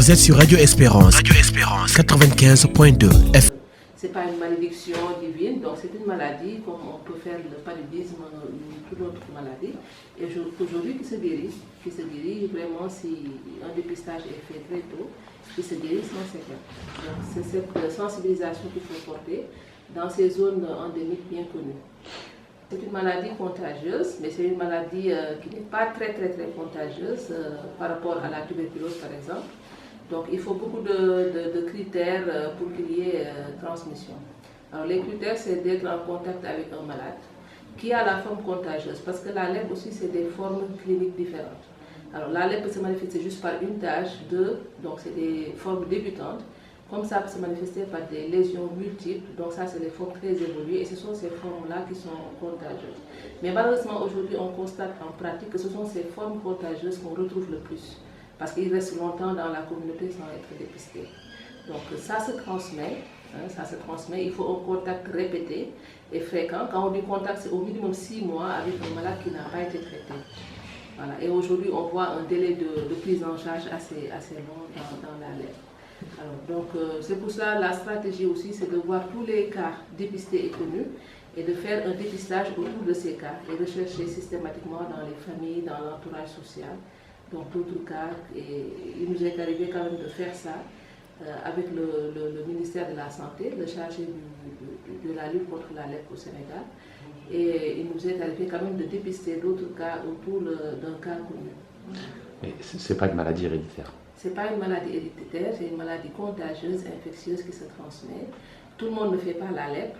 Vous êtes sur Radio Espérance. Radio Espérance 95.2 F. C'est pas une malédiction divine, donc c'est une maladie comme on peut faire le paludisme ou toute autre maladie. Et aujourd'hui qui se guérit vraiment si un dépistage est fait très tôt, qui se guérit sans séquelles. Donc c'est cette sensibilisation qu'il faut porter dans ces zones endémiques bien connues. C'est une maladie contagieuse, mais c'est une maladie qui n'est pas très contagieuse par rapport à la tuberculose par exemple. Donc il faut beaucoup de critères pour qu'il y ait transmission. Alors les critères, c'est d'être en contact avec un malade qui a la forme contagieuse, parce que la lèpre aussi c'est des formes cliniques différentes. Alors la lèpre peut se manifester juste par une tache, donc c'est des formes débutantes. Comme ça peut se manifester par des lésions multiples, donc ça c'est des formes très évoluées et ce sont ces formes-là qui sont contagieuses. Mais malheureusement aujourd'hui on constate en pratique que ce sont ces formes contagieuses qu'on retrouve le plus, parce qu'ils restent longtemps dans la communauté sans être dépistés. Donc ça se transmet, il faut un contact répété et fréquent. Quand on dit contact, c'est au minimum 6 mois avec un malade qui n'a pas été traité. Voilà. Et aujourd'hui on voit un délai de prise en charge assez long dans la lèpre. Alors, donc c'est pour ça la stratégie aussi, c'est de voir tous les cas dépistés et connus et de faire un dépistage autour de ces cas et de chercher systématiquement dans les familles, dans l'entourage social, donc d'autres cas. Et il nous est arrivé quand même de faire ça avec le ministère de la Santé, le chargé de la lutte contre la lèpre au Sénégal. Et il nous est arrivé quand même de dépister d'autres cas autour d'un cas connu. Mais ce n'est pas une maladie héréditaire. Ce n'est pas une maladie héréditaire, c'est une maladie contagieuse, infectieuse qui se transmet. Tout le monde ne fait pas la lèpre.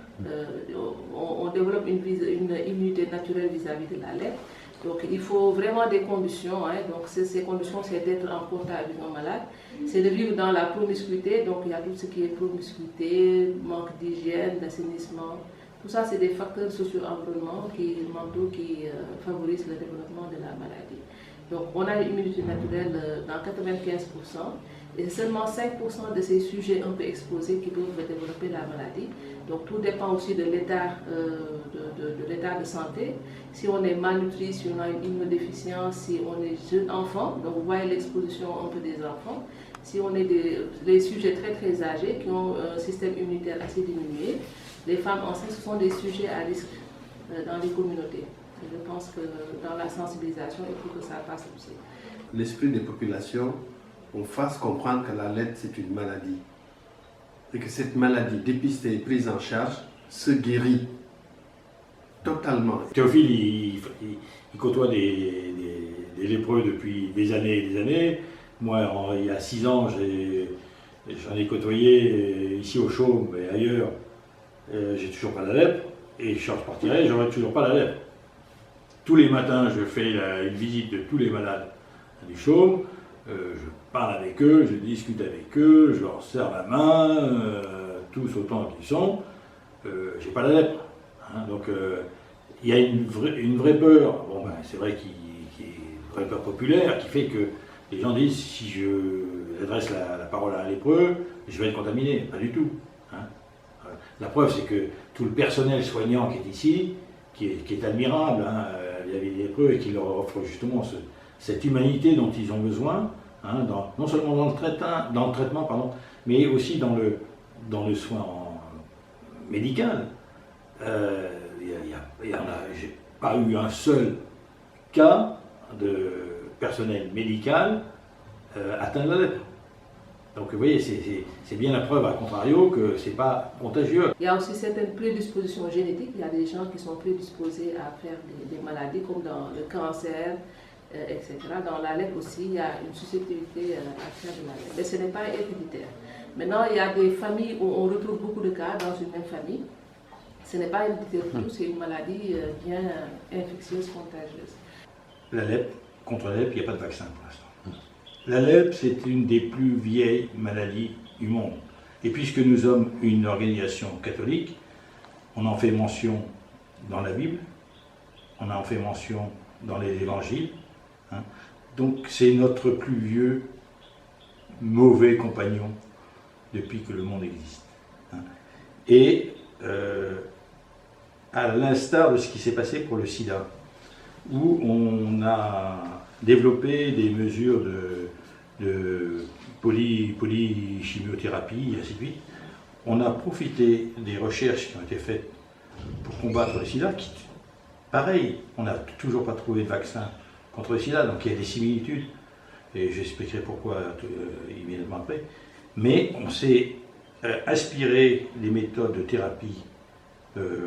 On développe une immunité naturelle vis-à-vis de la lèpre. Donc il faut vraiment des conditions. Donc ces conditions, c'est d'être en contact avec un malade, c'est de vivre dans la promiscuité. Donc il y a tout ce qui est promiscuité, manque d'hygiène, d'assainissement. Tout ça, c'est des facteurs socio-environnementaux qui favorisent le développement de la maladie. Donc on a une immunité naturelle dans 95%, et c'est seulement 5% de ces sujets un peu exposés qui peuvent développer la maladie. Donc tout dépend aussi de l'état de santé. Si on est malnutri, si on a une immunodéficience, si on est jeune enfant, donc vous voyez l'exposition un peu des enfants. Si on est des sujets très âgés qui ont un système immunitaire assez diminué, les femmes enceintes, ce sont des sujets à risque dans les communautés. Je pense que dans la sensibilisation, il faut que ça passe aussi. L'esprit des populations, on fasse comprendre que la lèpre c'est une maladie. Et que cette maladie dépistée et prise en charge se guérit totalement. Théophile, il côtoie des lépreux depuis des années et des années. Moi, il y a 6 ans, j'en ai côtoyé ici au Chaume et ailleurs. J'ai toujours pas la lèpre. Et je repartirai, j'aurai toujours pas la lèpre. Tous les matins, je fais une visite de tous les malades du Chaume, je parle avec eux, je discute avec eux, je leur serre la main, tous autant qu'ils sont, j'ai pas la lèpre. Donc il y a une vraie peur, c'est vrai qu'il y a une vraie peur populaire qui fait que les gens disent si j'adresse la parole à un lépreux, je vais être contaminé. Pas du tout. La preuve, c'est que tout le personnel soignant qui est ici, qui est admirable vis-à-vis des lépreux et qui leur offre justement cette humanité dont ils ont besoin, non seulement dans le traitement, mais aussi dans le soin médical. J'ai pas eu un seul cas de personnel médical atteint de la lèpre. Donc vous voyez, c'est bien la preuve, à contrario, que ce n'est pas contagieux. Il y a aussi certaines prédispositions génétiques. Il y a des gens qui sont prédisposés à faire des maladies comme dans le cancer, etc. Dans la lèpre aussi, il y a une susceptibilité à faire de la lèpre. Mais ce n'est pas héréditaire. Maintenant, il y a des familles où on retrouve beaucoup de cas dans une même famille. Ce n'est pas héréditaire du tout, c'est une maladie bien infectieuse, contagieuse. La lèpre, contre la lèpre, il n'y a pas de vaccin pour l'instant. La lèpre, c'est une des plus vieilles maladies du monde. Et puisque nous sommes une organisation catholique, on en fait mention dans la Bible, on en fait mention dans les évangiles. Donc c'est notre plus vieux mauvais compagnon depuis que le monde existe. Et à l'instar de ce qui s'est passé pour le sida, où on a développer des mesures de polychimiothérapie, et ainsi de suite. On a profité des recherches qui ont été faites pour combattre le sida, qui, pareil, on n'a toujours pas trouvé de vaccin contre le sida, donc il y a des similitudes, et j'expliquerai pourquoi immédiatement après. Mais on s'est inspiré des méthodes de thérapie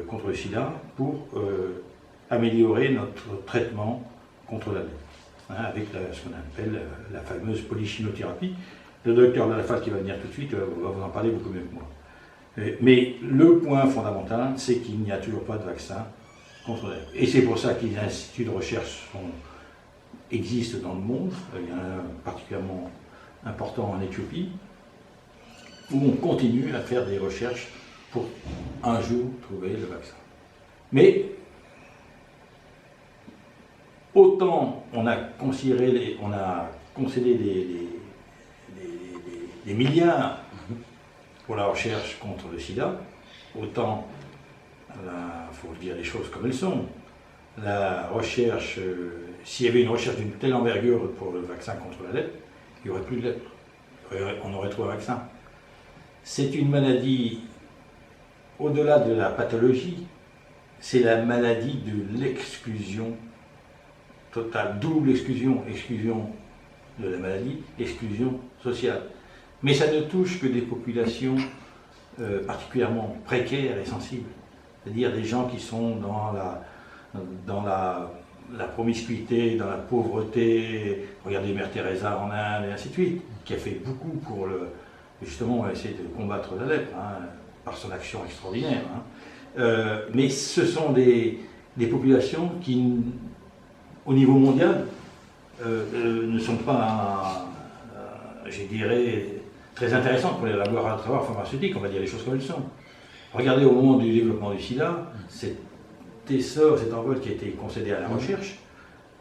contre le sida pour améliorer notre traitement contre la lèpre, avec ce qu'on appelle la fameuse polychimiothérapie. Le docteur Lalafat, qui va venir tout de suite, va vous en parler beaucoup mieux que moi. Mais le point fondamental, c'est qu'il n'y a toujours pas de vaccin contre la lèpre. Et c'est pour ça que les instituts de recherche existent dans le monde. Il y en a un particulièrement important en Éthiopie, où on continue à faire des recherches pour un jour trouver le vaccin. Mais autant on a concédé des milliards pour la recherche contre le sida, autant, il faut dire les choses comme elles sont, la recherche, s'il y avait une recherche d'une telle envergure pour le vaccin contre la lèpre, il n'y aurait plus de lèpre, on aurait trouvé un vaccin. C'est une maladie, au-delà de la pathologie, c'est la maladie de l'exclusion totale, double exclusion, exclusion de la maladie, exclusion sociale. Mais ça ne touche que des populations particulièrement précaires et sensibles, c'est-à-dire des gens qui sont dans la promiscuité, dans la pauvreté. Regardez Mère Teresa en Inde et ainsi de suite, qui a fait beaucoup pour justement essayer de combattre la lèpre, par son action extraordinaire. Mais ce sont des populations qui, au niveau mondial, ne sont pas, je dirais, très intéressantes pour les laboratoires pharmaceutiques, on va dire les choses comme elles sont. Regardez au moment du développement du sida, cet essor, cet envol qui a été concédé à la recherche,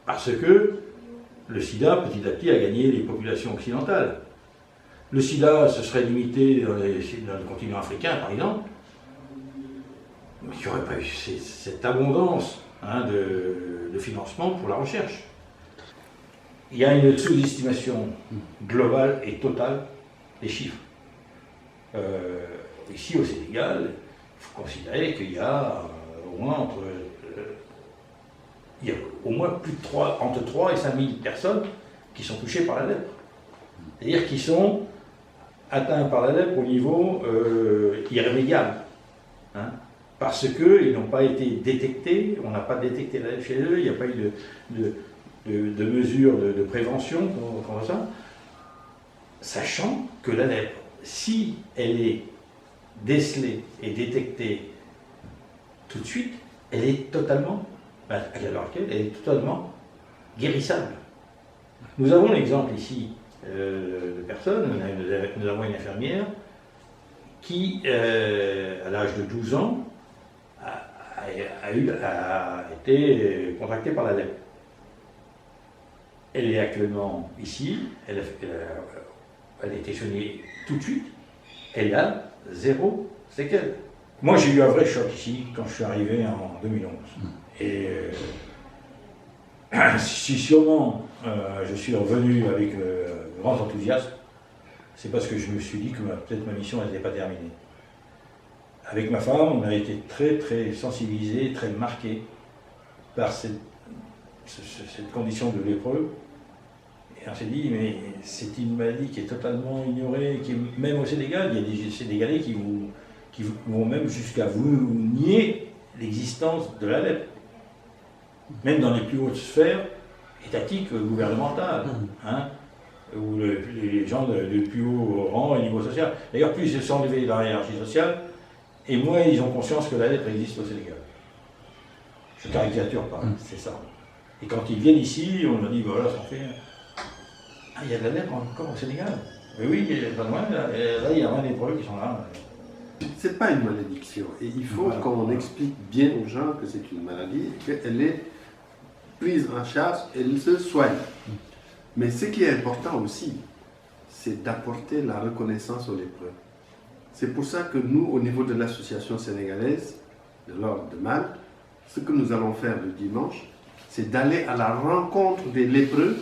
parce que le sida, petit à petit, a gagné les populations occidentales. Le sida se serait limité dans le continent africain, par exemple, mais il n'y aurait pas eu cette abondance de financement pour la recherche. Il y a une sous-estimation globale et totale des chiffres. Ici au Sénégal, il faut considérer qu'il y a au moins entre 3 et 5 000 personnes qui sont touchées par la lèpre. C'est-à-dire qui sont atteints par la lèpre au niveau irrémédiable. Parce qu'ils n'ont pas été détectés, on n'a pas détecté la lèpre chez eux, il n'y a pas eu de mesures de prévention contre ça, sachant que la lèpre, si elle est décelée et détectée tout de suite, elle est totalement, à l'heure actuelle, elle est totalement guérissable. Nous avons l'exemple ici de personnes, nous avons une infirmière qui, à l'âge de 12 ans, a été contractée par la lèpre. Elle est actuellement ici, elle a été soignée tout de suite, elle a 0 séquelles. Moi j'ai eu un vrai choc ici quand je suis arrivé en 2011. Et si sûrement je suis revenu avec grand enthousiasme, c'est parce que je me suis dit que peut-être ma mission n'était pas terminée. Avec ma femme, on a été très très sensibilisés, très marqués par cette condition de lépreux. Et on s'est dit, mais c'est une maladie qui est totalement ignorée, qui est, même au Sénégal, il y a des Sénégalais qui vont même jusqu'à vous nier l'existence de la lèpre. Même dans les plus hautes sphères étatiques, gouvernementales, où les gens de plus haut rang et niveau social. D'ailleurs, plus ils se sont élevés dans la hiérarchie sociale, et moins ils ont conscience que la lèpre existe au Sénégal. Je caricature pas, c'est ça. Et quand ils viennent ici, on leur dit, voilà ce qu'on fait. Ah, il y a de la lèpre encore au Sénégal. Mais oui, il y a pas loin, là, il y a 20 lépreux qui sont là. C'est pas une malédiction. Et il faut qu'on explique bien aux gens que c'est une maladie, qu'elle est prise en charge, elle se soigne. Mais ce qui est important aussi, c'est d'apporter la reconnaissance aux lépreux. C'est pour ça que nous, au niveau de l'association sénégalaise de l'Ordre de Malte, ce que nous allons faire le dimanche, c'est d'aller à la rencontre des lépreux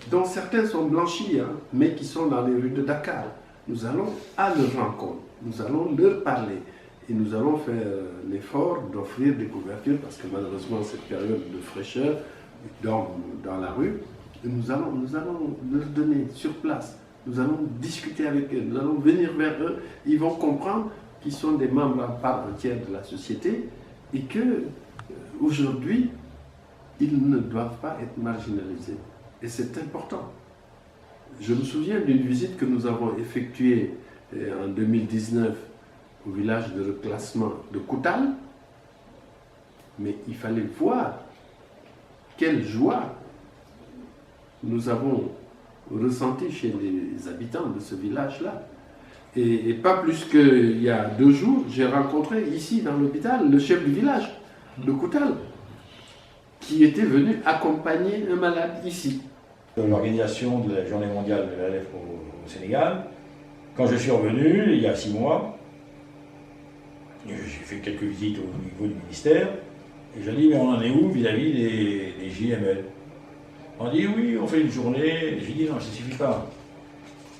dont certains sont blanchis, mais qui sont dans les rues de Dakar. Nous allons à leur rencontre, nous allons leur parler et nous allons faire l'effort d'offrir des couvertures parce que malheureusement cette période de fraîcheur, ils dorment dans la rue. Et nous allons leur donner sur place, nous allons discuter avec eux, nous allons venir vers eux. Ils vont comprendre qu'ils sont des membres à part entière de la société et que aujourd'hui ils ne doivent pas être marginalisés. Et c'est important. Je me souviens d'une visite que nous avons effectuée en 2019 au village de reclassement de Koutal, mais il fallait voir quelle joie nous avons ressenti chez les habitants de ce village-là. Et pas plus qu'il y a 2 jours, j'ai rencontré ici dans l'hôpital le chef du village de Koutal, qui était venu accompagner un malade ici. L'organisation de la journée mondiale de la lèpre au Sénégal, quand je suis revenu, il y a 6 mois, j'ai fait quelques visites au niveau du ministère, et je dis, mais on en est où vis-à-vis des JML? On dit, oui, on fait une journée. J'ai dit, non, ça ne suffit pas.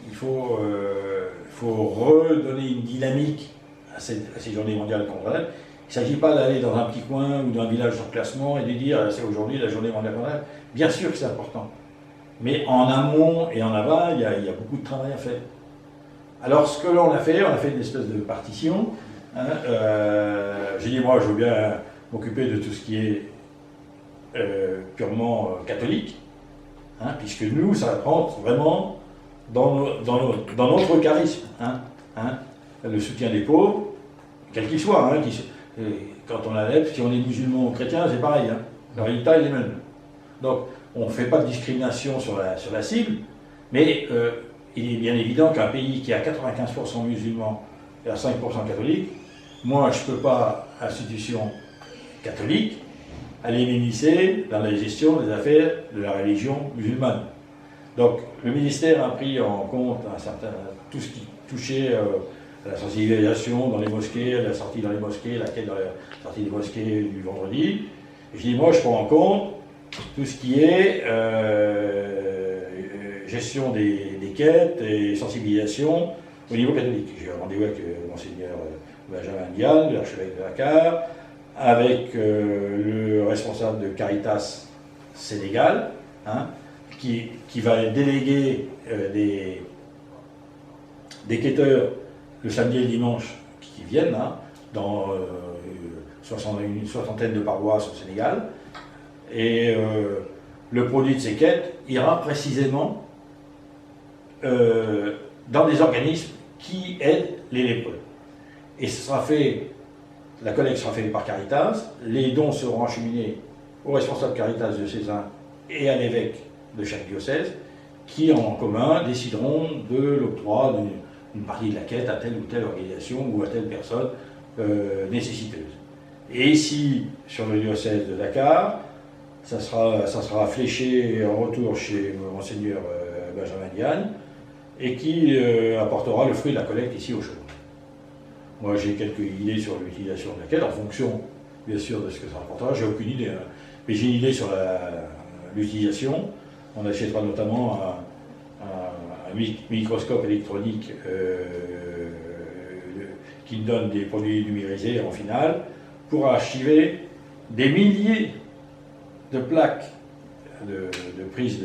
Il faut redonner une dynamique à ces journées mondiales contre la lèpre. Il ne s'agit pas d'aller dans un petit coin ou d'un village sur classement et de dire, c'est aujourd'hui la journée mondiale contre la lèpre. Bien sûr que c'est important. Mais en amont et en aval, il y a beaucoup de travail à faire. Alors, ce que l'on a fait une espèce de partition. J'ai dit, moi, je veux bien m'occuper de tout ce qui est purement catholique, puisque nous, ça rentre vraiment dans notre charisme. Le soutien des pauvres, quel qu'il soit. Quand on a lèpre, si on est musulman ou chrétien, c'est pareil. Le résultat est le même. Donc, on ne fait pas de discrimination sur la cible, mais il est bien évident qu'un pays qui a 95% musulmans et à 5% catholiques, moi je ne peux pas, institution catholique, aller m'immiscer dans la gestion des affaires de la religion musulmane. Donc le ministère a pris en compte tout ce qui touchait à la sensibilisation dans les mosquées, à la sortie dans les mosquées, la quête dans la sortie des mosquées du vendredi. Et je dis, moi je prends en compte tout ce qui est gestion des quêtes et sensibilisation au niveau catholique. J'ai eu un rendez-vous avec Monseigneur Benjamin Diane, l'archevêque de Dakar, avec le responsable de Caritas Sénégal, qui va déléguer des quêteurs le samedi et le dimanche qui viennent, dans une soixantaine de paroisses au Sénégal. Et le produit de ces quêtes ira précisément dans des organismes qui aident les lépreux. Et la collecte sera faite par Caritas, les dons seront acheminés aux responsables Caritas diocésains et à l'évêque de chaque diocèse, qui en commun décideront de l'octroi d'une partie de la quête à telle ou telle organisation ou à telle personne nécessiteuse. Et ici, sur le diocèse de Dakar, ça sera fléché en retour chez Monseigneur Benjamin Diane et qui apportera le fruit de la collecte ici au Chaume. Moi j'ai quelques idées sur l'utilisation de la quête, en fonction bien sûr de ce que ça rapportera. J'ai aucune idée, mais j'ai une idée sur l'utilisation. On achètera notamment un microscope électronique qui donne des produits numérisés en finale pour archiver des milliers de plaques de prise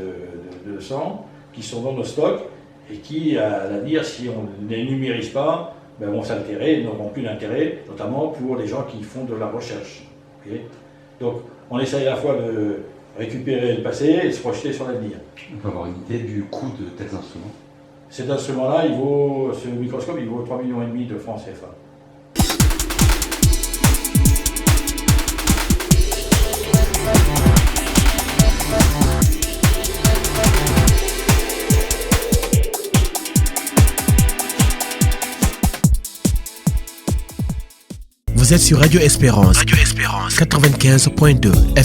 de sang qui sont dans nos stocks et qui, à l'avenir, si on ne les numérise pas, vont s'altérer, n'auront plus d'intérêt, notamment pour les gens qui font de la recherche. Okay. Donc, on essaye à la fois de récupérer le passé et de se projeter sur l'avenir. On peut avoir une idée du coût de tels instruments? Cet instrument-là, ce microscope, il vaut 3,5 millions de francs CFA. Vous êtes sur Radio Espérance 95.2